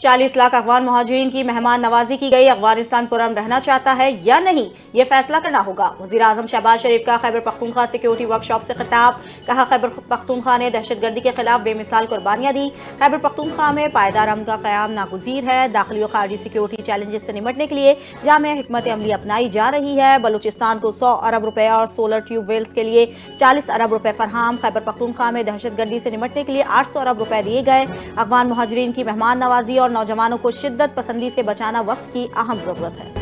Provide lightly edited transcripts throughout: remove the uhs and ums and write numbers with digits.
40 लाख अफगान मुहाजिरीन की मेहमान नवाजी की गई। अफगानिस्तान पुरअमन रहना चाहता है या नहीं, ये फैसला करना होगा। वज़ीर आज़म शहबाज शरीफ का खैबर पख्तूनख्वा सिक्योरिटी वर्कशॉप से खिताब। कहा, खैबर पख्तूनख्वा ने दहशतगर्दी के खिलाफ बेमिसाल कुर्बानियां दी। खैबर पख्तूनख्वा में पायदार अमन का क़याम नागुज़ीर है। दाखिली और खारजी सिक्योरिटी चैलेंजेस से निपटने के लिए जामे हिकमत अमली अपनाई जा रही है। बलूचिस्तान को 100 अरब रुपए और सोलर ट्यूब वेल्स के लिए 40 अरब रुपए फरहाम। खैबर पख्तूनख्वा में दहशतगर्दी से निपटने के लिए 800 अरब रुपए दिए गए। अफगान मुहाजिरीन की मेहमान नवाजी और नौजवानों को शिद्दत पसंदी से बचाना वक्त की अहम जरूरत है।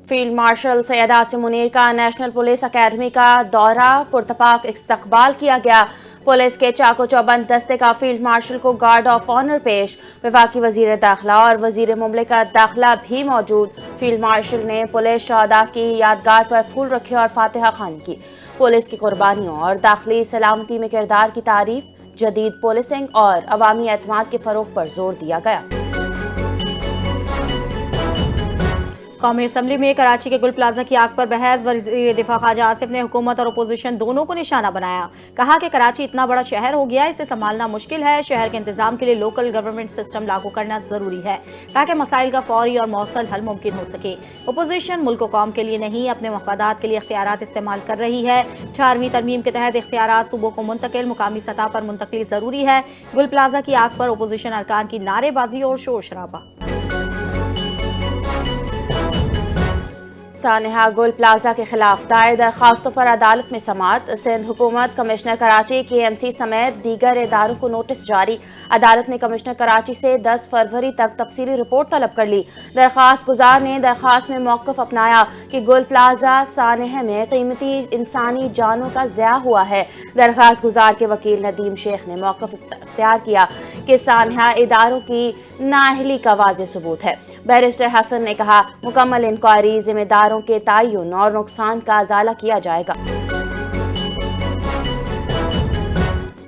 फील्ड मार्शल सैयद आसिम मुनीर का नेशनल पुलिस अकेडमी का दौरा, पुरतपाक इस्तकबाल किया गया। पुलिस के चाको चौबंद दस्ते का फील्ड मार्शल को गार्ड ऑफ ऑनर पेश। वफाकी वजीर दाखिला और वजीर मुमलिकत दाखिला भी मौजूद। फील्ड मार्शल ने पुलिस शहदा की यादगार पर फूल रखे और फातिहा खानी की। पुलिस की कुर्बानियों और दाखिली सलामती में किरदार की तारीफ, जदीद पुलिसिंग और अवामी एतमाद के फरोग पर जोर दिया गया। कौमी असम्बली में कराची के गुल प्लाजा की आग पर बहस। वज़ीर दिफा ख्वाजा आसिफ ने हुकूमत और अपोजिशन दोनों को निशाना बनाया। कहा कि कराची इतना बड़ा शहर हो गया, इसे संभालना मुश्किल है। शहर के इंतजाम के लिए लोकल गवर्नमेंट सिस्टम लागू करना जरूरी है ताकि मसाइल का फौरी और मौसल हल मुमकिन हो सके। अपोजिशन मुल्क कोम के लिए नहीं, अपने मफादात के लिए इख्तियारात इस्तेमाल कर रही है। 18वीं तरमीम के तहत इख्तियारात सूबों को मुंतकिल मुकामी सतह पर मुंतकली जरूरी है। गुल प्लाजा की आग पर अपोजिशन अरकान की नारेबाजी और शोर शराबा। सानेहा गुल प्लाजा के खिलाफ दायर दरखास्तों पर अदालत में समाअत। सिंध हुकूमत, कमिश्नर कराची, KMC समेत दीगर इदारों को नोटिस जारी। अदालत ने कमिश्नर कराची से 10 फरवरी तक तफसीली रिपोर्ट तलब कर ली। दरखास्त गुजार ने दरखास्त में मौक़िफ़ अपनाया कि गुल प्लाजा सानेहा में कीमती इंसानी जानों का ज़िया हुआ है। दरखास्त गुजार के वकील नदीम शेख ने मौक़िफ़ इख्तियार किया कि सानेहा इदारों की नाअहली का वाज़ेह सबूत है। बैरिस्टर हसन ने कहा, मुकम्मल इंक्वायरी, जिम्मेदारों के तयन और नुकसान का अजाला किया जाएगा।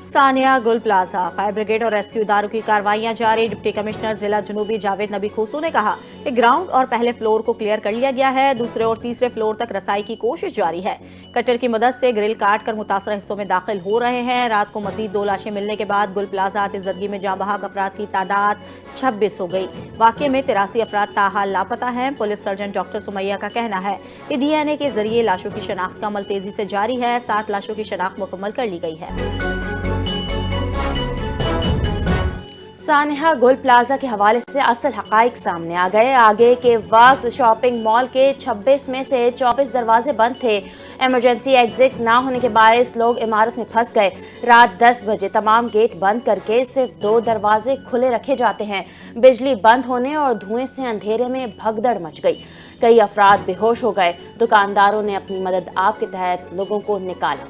सानिया गुल प्लाजा, फायर ब्रिगेड और रेस्क्यू इदारों की कार्रवाइयां जारी। डिप्टी कमिश्नर जिला जनूबी जावेद नबी खूसू ने कहा कि ग्राउंड और पहले फ्लोर को क्लियर कर लिया गया है। दूसरे और तीसरे फ्लोर तक रसाई की कोशिश जारी है। कटर की मदद से ग्रिल काट कर मुतासर हिस्सों में दाखिल हो रहे हैं। रात को मजीद 2 लाशें मिलने के बाद गुल प्लाजा आतिशज़दगी में जाँ बहक अफराद की तादाद 26 हो गई। वाक़े में 83 अफराद ताहाल लापता हैं। पुलिस सर्जन डॉक्टर सुमैया का कहना है कि DNA के जरिए लाशों की शनाख्त का अमल तेजी से जारी है। 7 लाशों की शनाख्त मुकम्मल कर ली गई है। सानेहा गुल प्लाजा के हवाले से असल हक़ाइक़ सामने आ गए। आगे के वक्त शॉपिंग मॉल के 26 में से 24 दरवाजे बंद थे। इमरजेंसी एग्जिट ना होने के बायस लोग इमारत में फंस गए। रात 10 बजे तमाम गेट बंद करके सिर्फ 2 दरवाजे खुले रखे जाते हैं। बिजली बंद होने और धुएं से अंधेरे में भगदड़ मच गई। कई अफराद बेहोश हो गए। दुकानदारों ने अपनी मदद आप के तहत लोगों को निकाला।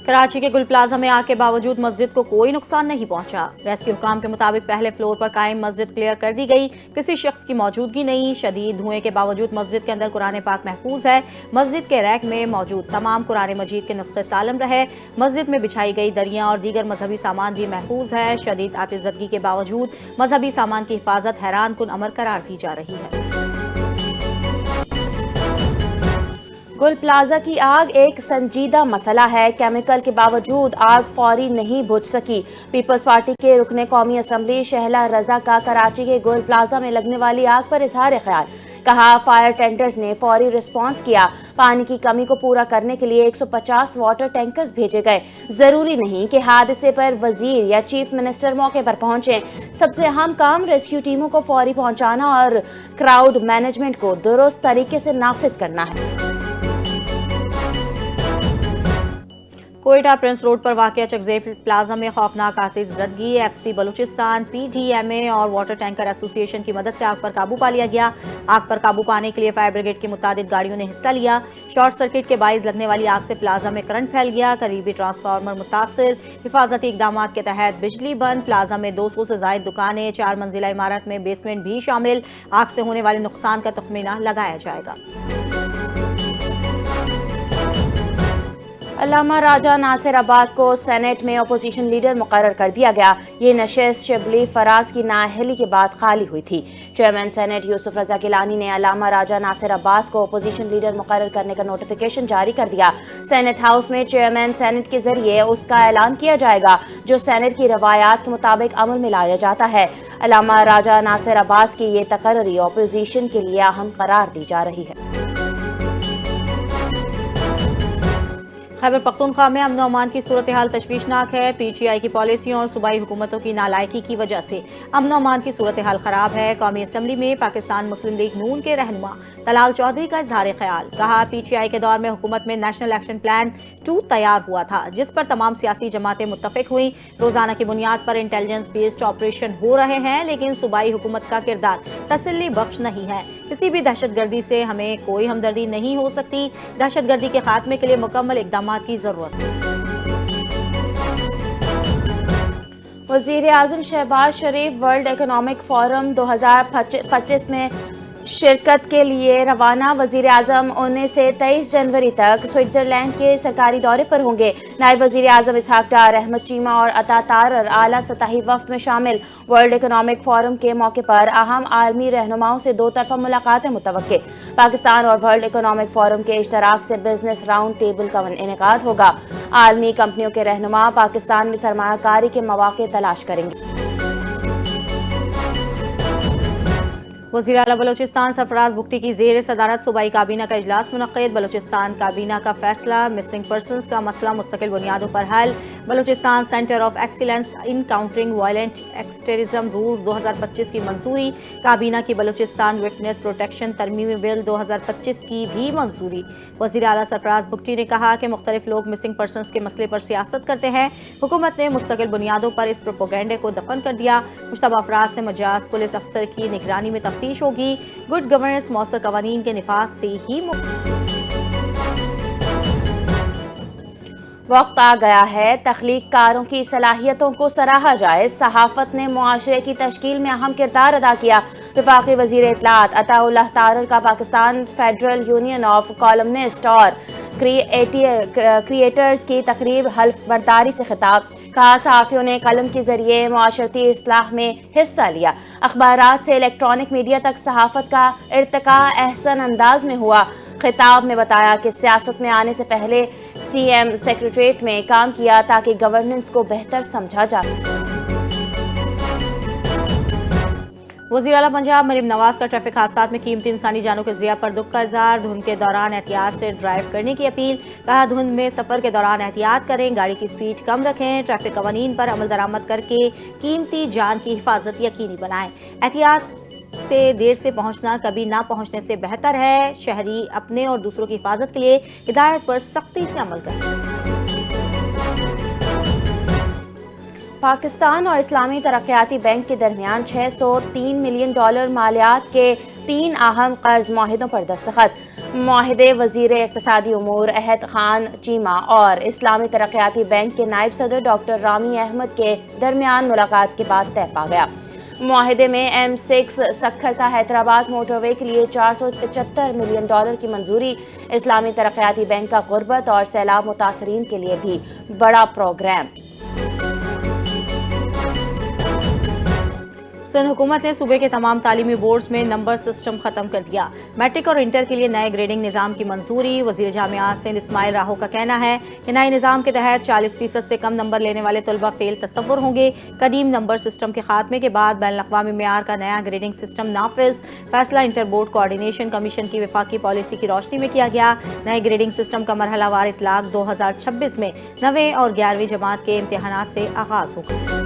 कराची के गुल प्लाजा में आग के बावजूद मस्जिद को कोई नुकसान नहीं पहुंचा। रेस्क्यू हुकाम के मुताबिक पहले फ्लोर पर कायम मस्जिद क्लियर कर दी गई। किसी शख्स की मौजूदगी नहीं। शदीद धुएं के बावजूद मस्जिद के अंदर कुरान पाक महफूज है। मस्जिद के रैक में मौजूद तमाम कुरान मजीद के नुस्खे सालम रहे। मस्जिद में बिछाई गई दरियां और दीगर मजहबी सामान भी महफूज है। शदीद आतिशज़दगी के बावजूद मजहबी सामान की हिफाजत हैरान कुन अमर करार दी जा रही है। गुल प्लाजा की आग एक संजीदा मसला है। केमिकल के बावजूद आग फौरी नहीं बुझ सकी। पीपल्स पार्टी के रुकने कौमी असम्बली शहला रजा का कराची के गुल प्लाजा में लगने वाली आग पर इजहार ख्याल। कहा, फायर टेंडर्स ने फौरी रिस्पॉन्स किया। पानी की कमी को पूरा करने के लिए 150 वाटर टैंकर्स भेजे गए। जरूरी नहीं कि हादसे पर वजीर या चीफ मिनिस्टर मौके पर पहुंचे। सबसे अहम काम रेस्क्यू टीमों को फौरी पहुंचाना और क्राउड मैनेजमेंट को दुरुस्त तरीके से नाफिज करना है। कोयटा प्रिंस रोड पर वाक़िया चकजेब प्लाजा में खौफनाक आतिशज़दगी। FC बलूचिस्तान, PDMA और वाटर टैंकर एसोसिएशन की मदद से आग पर काबू पा लिया गया। आग पर काबू पाने के लिए फायर ब्रिगेड की मुतादिद गाड़ियों ने हिस्सा लिया। शॉर्ट सर्किट के बाइस लगने वाली आग से प्लाजा में करंट फैल गया। करीबी ट्रांसफार्मर मुतासिर। हिफाजती इकदाम के तहत बिजली बंद। प्लाजा में 200 से ज़ायद दुकानें, 4 मंजिला इमारत में बेसमेंट भी शामिल। आग से होने वाले नुकसान का तखमीना लगाया जाएगा। علامہ راجہ ناصر عباس کو سینٹ میں اپوزیشن لیڈر مقرر کر دیا گیا۔ یہ نشست شبلی فراز کی نااہلی کے بعد خالی ہوئی تھی۔ چیئرمین سینٹ یوسف رضا گیلانی نے علامہ راجہ ناصر عباس کو اپوزیشن لیڈر مقرر کرنے کا نوٹیفیکیشن جاری کر دیا۔ سینٹ ہاؤس میں چیئرمین سینٹ کے ذریعے اس کا اعلان کیا جائے گا جو سینٹ کی روایات کے مطابق عمل میں لایا جاتا ہے۔ علامہ راجہ ناصر عباس کی یہ تقرری اپوزیشن کے لیے اہم قرار دی جا رہی ہے۔ خیبر پختونخوا میں امن و امان کی صورتحال تشویشناک ہے۔ پی ٹی آئی کی پالیسیوں اور صوبائی حکومتوں کی نالائکی کی وجہ سے امن و امان کی صورتحال خراب ہے۔ قومی اسمبلی میں پاکستان مسلم لیگ نون کے رہنما طلال چودھری کا اظہار خیال، کہا پی ٹی آئی کے دور میں حکومت میں نیشنل ایکشن پلان 2 تیار ہوا تھا جس پر تمام سیاسی جماعتیں متفق ہوئیں۔ روزانہ کی بنیاد پر انٹیلیجنس بیسڈ آپریشن ہو رہے ہیں لیکن صوبائی حکومت کا کردار تسلی بخش نہیں ہے۔ کسی بھی دہشت گردی سے ہمیں کوئی ہمدردی نہیں ہو سکتی۔ دہشت گردی کے خاتمے کے لیے مکمل اقدامات کی ضرورت ہے۔ وزیر اعظم شہباز شریف ورلڈ اکنامک فورم 2025 میں شرکت کے لیے روانہ۔ وزیر اعظم 19 سے 23 جنوری تک سوئٹزرلینڈ کے سرکاری دورے پر ہوں گے۔ نائب وزیر اعظم اسحاق ڈار، احمد چیمہ اور عطا تارر اعلیٰ سطحی وفد میں شامل۔ ورلڈ اکنامک فورم کے موقع پر اہم عالمی رہنماؤں سے 2 طرفہ ملاقاتیں متوقع۔ پاکستان اور ورلڈ اکنامک فورم کے اشتراک سے بزنس راؤنڈ ٹیبل کا انعقاد ہوگا۔ عالمی کمپنیوں کے رہنما پاکستان میں سرمایہ کاری کے مواقع تلاش کریں گے۔ وزیر اعلیٰ بلوچستان سرفراز بگٹی کی زیر صدارت صوبائی کابینہ کا اجلاس منعقد۔ بلوچستان کابینہ کا فیصلہ، مسنگ پرسنز کا مسئلہ مستقل بنیادوں پر حل۔ Balochistan centre of excellence in countering violent extremism rules 2025 کی منظوری۔ کابینہ کی بلوچستان وٹنس پروٹیکشن ترمیمی بل 2025 کی بھی منظوری۔ وزیر اعلیٰ سرفراز بگٹی نے کہا کہ مختلف لوگ مسنگ پرسنز کے مسئلے پر سیاست کرتے ہیں۔ حکومت نے مستقل بنیادوں پر اس پروپیگنڈے کو دفن کر دیا۔ مشتبہ افراد سے مجاز پولیس افسر کی نگرانی میں تفتیش ہوگی۔ گڈ گورننس مؤثر قوانین کے نفاذ سے ہی وقت آ گیا ہے تخلیق کاروں کی صلاحیتوں کو سراہا جائے۔ صحافت نے معاشرے کی تشکیل میں اہم کردار ادا کیا۔ وفاقی وزیر اطلاعات عطا اللہ تارر کا Pakistan federal union of columnist اور کریٹرز کی تقریب حلف برداری سے خطاب، کہا صحافیوں نے قلم کے ذریعے معاشرتی اصلاح میں حصہ لیا۔ اخبارات سے الیکٹرانک میڈیا تک صحافت کا ارتقاء احسن انداز میں ہوا۔ خطاب میں بتایا کہ سیاست میں آنے سے پہلے سی ایم سیکریٹریٹ میں کام کیا تاکہ گورننس کو بہتر سمجھا جائے۔ وزیر اعلیٰ پنجاب مریم نواز کا ٹریفک حادثات میں قیمتی انسانی جانوں کے ضیاع پر دکھ کا اظہار، دھند کے دوران احتیاط سے ڈرائیو کرنے کی اپیل، کہا دھند میں سفر کے دوران احتیاط کریں، گاڑی کی سپیڈ کم رکھیں، ٹریفک قوانین پر عمل درآمد کر کے قیمتی جان کی حفاظت یقینی بنائیں، احتیاط سے دیر سے پہنچنا کبھی نہ پہنچنے سے بہتر ہے، شہری اپنے اور دوسروں کی حفاظت کے لیے ہدایت پر سختی سے عمل کریں۔ پاکستان اور اسلامی ترقیاتی بینک کے درمیان $603 ملین مالیات کے 3 اہم قرض معاہدوں پر دستخط۔ معاہدے وزیر اقتصادی امور احد خان چیمہ اور اسلامی ترقیاتی بینک کے نائب صدر ڈاکٹر رامی احمد کے درمیان ملاقات کے بعد طے پا گیا۔ معاہدے میں M6 سکھرتا حیدرآباد موٹر وے کے لیے $475 ملین کی منظوری۔ اسلامی ترقیاتی بینک کا غربت اور سیلاب متاثرین کے لیے بھی بڑا پروگرام۔ سندھ حکومت نے صوبے کے تمام تعلیمی بورڈز میں نمبر سسٹم ختم کر دیا۔ میٹرک اور انٹر کے لیے نئے گریڈنگ نظام کی منظوری۔ وزیر جامعات سندھ اسماعیل راہو کا کہنا ہے کہ نئے نظام کے تحت 40% سے کم نمبر لینے والے طلبہ فیل تصور ہوں گے۔ قدیم نمبر سسٹم کے خاتمے کے بعد بین الاقوامی معیار کا نیا گریڈنگ سسٹم نافذ۔ فیصلہ انٹر بورڈ کوآرڈینیشن کمیشن کی وفاقی پالیسی کی روشنی میں کیا گیا۔ نئے گریڈنگ سسٹم کا مرحلہ وار اطلاق 2026 میں 9ویں اور 11ویں جماعت کے امتحانات سے آغاز ہوگا۔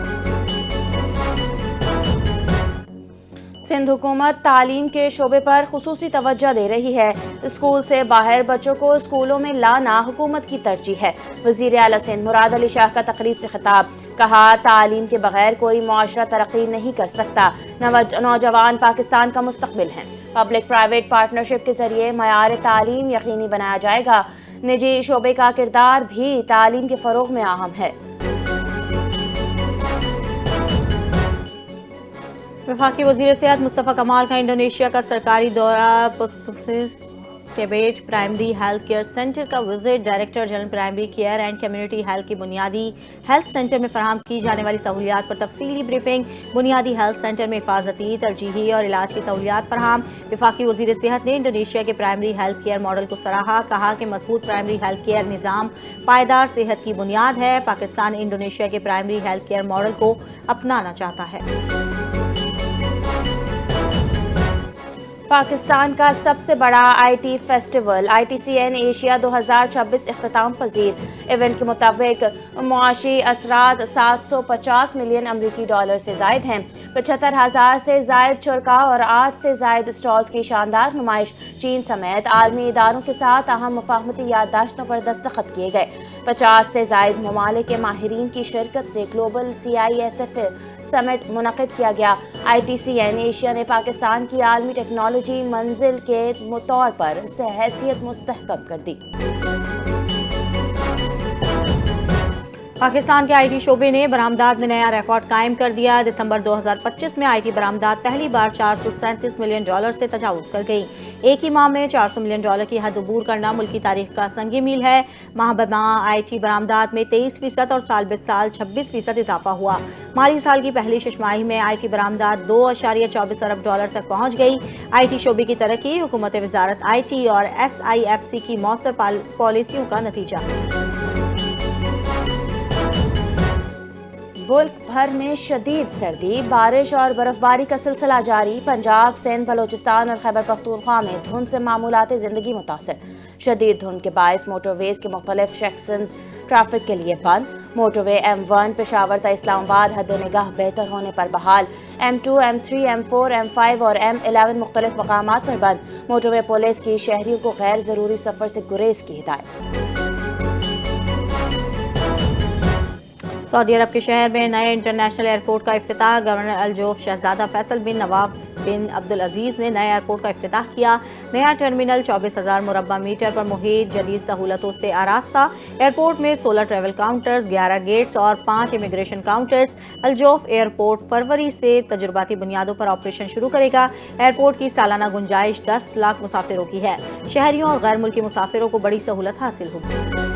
سندھ حکومت تعلیم کے شعبے پر خصوصی توجہ دے رہی ہے۔ اسکول سے باہر بچوں کو اسکولوں میں لانا حکومت کی ترجیح ہے۔ وزیر اعلیٰ سندھ مراد علی شاہ کا تقریب سے خطاب، کہا تعلیم کے بغیر کوئی معاشرہ ترقی نہیں کر سکتا۔ نوجوان پاکستان کا مستقبل ہیں۔ پبلک پرائیویٹ پارٹنرشپ کے ذریعے معیار تعلیم یقینی بنایا جائے گا۔ نجی شعبے کا کردار بھی تعلیم کے فروغ میں اہم ہے۔ وفاقی وزیر صحت مصطفیٰ کمال کا انڈونیشیا کا سرکاری دورہ केबेट प्राइमरी हेल्थ केयर सेंटर का visit. Director general primary care and community health की बुनियादी हेल्थ सेंटर में फराहम की जाने वाली सहूलियात पर तफसीली ब्रीफिंग। बुनियादी हेल्थ सेंटर में हिफाजती, तरजीही और इलाज की सहूलियात फराहम। वफाकी वजीर सेहत ने इंडोनेशिया के प्राइमरी हेल्थ केयर मॉडल को सराहा। कहा कि मजबूत प्राइमरी हेल्थ केयर निज़ाम पायदार सेहत की बुनियाद है। पाकिस्तान इंडोनेशिया के प्राइमरी हेल्थ केयर मॉडल को अपनाना चाहता है। पाकिस्तान का सबसे बड़ा आईटी फेस्टिवल ITCN एशिया 2026 इख्तिताम पजीर। इवेंट के मुताबिक मुआशी असरात 750 मिलियन अमरीकी डॉलर से जायद हैं। 75,000 से जायद शुरका और 8 से जायद स्टॉल्स की शानदार नुमाइश। चीन समेत आलमी इदारों के साथ अहम मुफाहमती याददाश्तों पर दस्तखत किए गए। 50 से जायद ममालिक के माहिरीन की शिरकत से ग्लोबल CISF समिट मुनक़िद किया गया। ITCN एशिया ने पाकिस्तान की आलमी टेक्नोलॉजी मंजिल के तौर पर हैसियत मुस्तहकम कर दी। पाकिस्तान के IT शोबे ने बरामदात में नया रिकॉर्ड कायम कर दिया। दिसंबर 2025 में IT बरामदात पहली बार 437 मिलियन डॉलर से तजावुज कर गई। एक ही माह में 400 मिलियन डॉलर की हद अबूर करना मुल्क की तारीख का संगी मील है। माह ब माह IT बरामदात में 23% और साल ब साल 26% इजाफा हुआ। माली साल की पहली छमाही में IT बरामदात 2.24 अरब डॉलर तक पहुंच गई। IT शोबे की तरक्की हुकूमत वजारत IT और SIFC की मौसर पॉलिसियों का नतीजा है। मुल्क भर में शदीद सर्दी, बारिश और बर्फबारी का सिलसिला जारी। पंजाब, सिंध, बलोचिस्तान और खैबर पख्तूनख्वा में धुंध से मामूलात ज़िंदगी मुतासर। शदीद धुंध के बायस मोटरवेज के मुख्तलिफ सेक्शंस ट्रैफिक के लिए बंद। मोटरवे M1 पेशावर ता इस्लामाबाद हद निगाह बेहतर होने पर बहाल। M2, M3, M4, M5 और M11 मुख्तलिफ मकामात पर बंद। मोटरवे पुलिस की शहरियों को गैर ज़रूरी सफ़र से गुरेज की हिदायत। सऊदी अरब के शहर में नए इंटरनेशनल एयरपोर्ट का इफ्तिताह। गवर्नर अलजोफ शहजादा फैसल बिन नवाफ बिन अब्दुल अजीज़ ने नए एयरपोर्ट का इफ्तिताह किया। नया टर्मिनल 24,000 मुरब्बा मीटर पर मुहित जदीद सहूलतों से आरास्ता। एयरपोर्ट में 16 ट्रैवल काउंटर्स, 11 गेट्स और 5 इमिग्रेशन काउंटर्स। अलजोफ एयरपोर्ट फरवरी से तजुर्बाती बुनियादों पर ऑपरेशन शुरू करेगा। एयरपोर्ट की सालाना गुंजाइश 10 लाख मुसाफिरों की है। शहरियों और गैर मुल्की मुसाफिरों को बड़ी सहूलत हासिल होगी।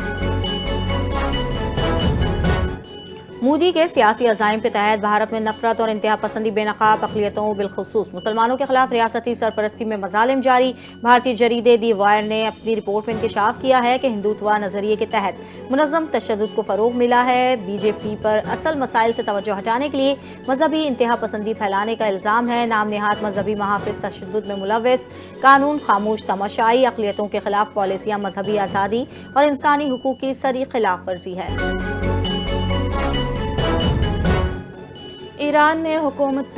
मोदी के सियासी अज़ाइम के तहत भारत में नफरत और इंतहा पसंदी बेनकाब अक़लियतों बिलखुसूस मुसलमानों के खिलाफ रियासती सरपरस्ती में मज़ालिम जारी। भारतीय जरीदे दी वायर ने अपनी रिपोर्ट में इंकशाफ किया है कि हिंदुत्व नज़रिए के तहत मुनज़्ज़म तशद्दुद को फ़रोग़ मिला है। BJP पर असल मसाइल से तवज्जो हटाने के लिए मजहबी इंतहा पसंदी फैलाने का इल्ज़ाम है। नाम नेहात मजहबी महाफिज तशद्दुद में मुलव्वस, कानून खामोश तमाशाई, अक़लियतों के खिलाफ पॉलिसियाँ मजहबी आज़ादी और इंसानी हुकूक़ की सरी खिलाफ वर्जी है। ईरान में हुकूमत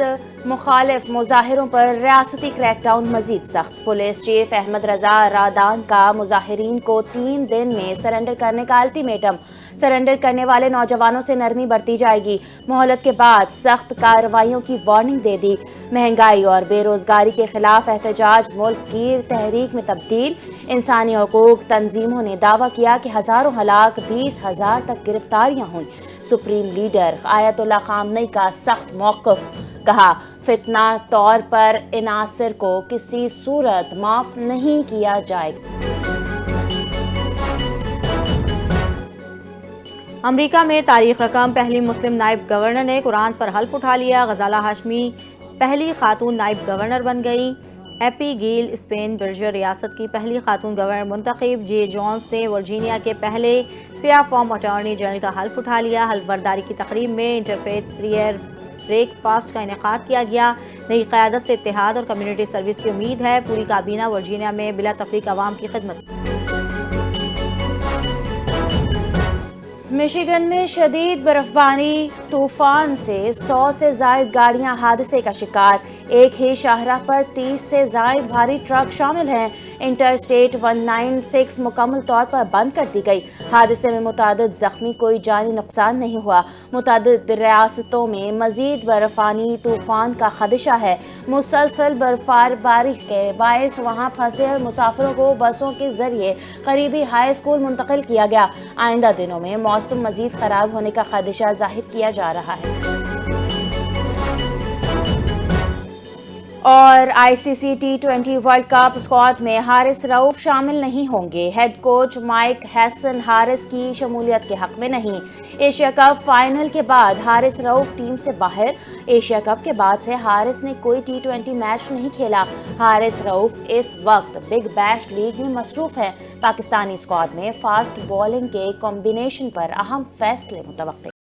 मुखालिफ मुजाहिरों पर रियासती क्रैकडाउन मजीद सख्त। पुलिस चीफ अहमद रजा रादान का मुजाहिरीन को 3 दिन में सरेंडर करने का अल्टीमेटम। सरेंडर करने वाले नौजवानों से नरमी बरती जाएगी। मोहलत के बाद सख्त कार्रवाइयों की वार्निंग दे दी। महंगाई और बेरोजगारी के खिलाफ एहतजाज मुल्क की तहरीक में तब्दील। इंसानी हकूक तंजीमों ने दावा किया कि हज़ारों हलाक, 20,000 तक गिरफ्तारियां हुई। सुप्रीम लीडर आयतुल्लाह खामनेई का सख्त मौक़िफ़। कहा, फितना तौर पर इनासिर को किसी सूरत माफ नहीं किया जाएगा। अमेरिका में तारीख रकम पहली मुस्लिम नायब गवर्नर ने कुरान पर हल्फ उठा लिया। गजाला हाशमी पहली खातून नायब गवर्नर बन गई। एपी गील स्पेन बर्जर रियासत की पहली खातून गवर्नर मुंतखब। जे जॉन्स ने वर्जीनिया के पहले सियाह फॉर्म अटॉर्नी जनरल का हल्फ उठा लिया। हल्फ बर्दारी की तकरीब में इंटरफेथ प्रेयर ब्रेकफास्ट का इनेकाद किया गया। नई क़यादत से इत्तेहाद और कम्युनिटी सर्विस की उम्मीद है। पूरी काबीना वर्जीनिया में बिला तफरीक आवाम की खिदमत। मिशिगन में शदीद बर्फबारी तूफान से 100 से जायद गाड़ियां हादसे का शिकार। एक ही शाहराह पर 30 से जायद भारी ट्रक शामिल हैं। इंटर स्टेट 196 मुकम्मल तौर पर बंद कर दी गई। हादसे में मुतादिद जख्मी, कोई जानी नुकसान नहीं हुआ। मुतादिद रियासतों में मजीद बर्फानी तूफान का खदशा है। मुसलसल बर्फबारी के बायस वहां फंसे मुसाफिरों को बसों के जरिए करीबी हाई स्कूल मुंतकिल किया गया। आइंदा दिनों में मौसम मजीद खराब होने का खदशा जाहिर किया जा रहा है। اور ICC T20 world cup squad میں حارث رؤف شامل نہیں ہوں گے. ہیڈ کوچ مائک ہیسن حارث کی شمولیت کے حق میں نہیں. ایشیا کپ فائنل کے بعد حارث رؤف ٹیم سے باہر. ایشیا کپ کے بعد سے حارث نے کوئی T20 میچ نہیں کھیلا. حارث رؤف اس وقت بگ بیش لیگ میں مصروف ہیں. پاکستانی اسکواڈ میں فاسٹ بالنگ کے کمبینیشن پر اہم فیصلے متوقع.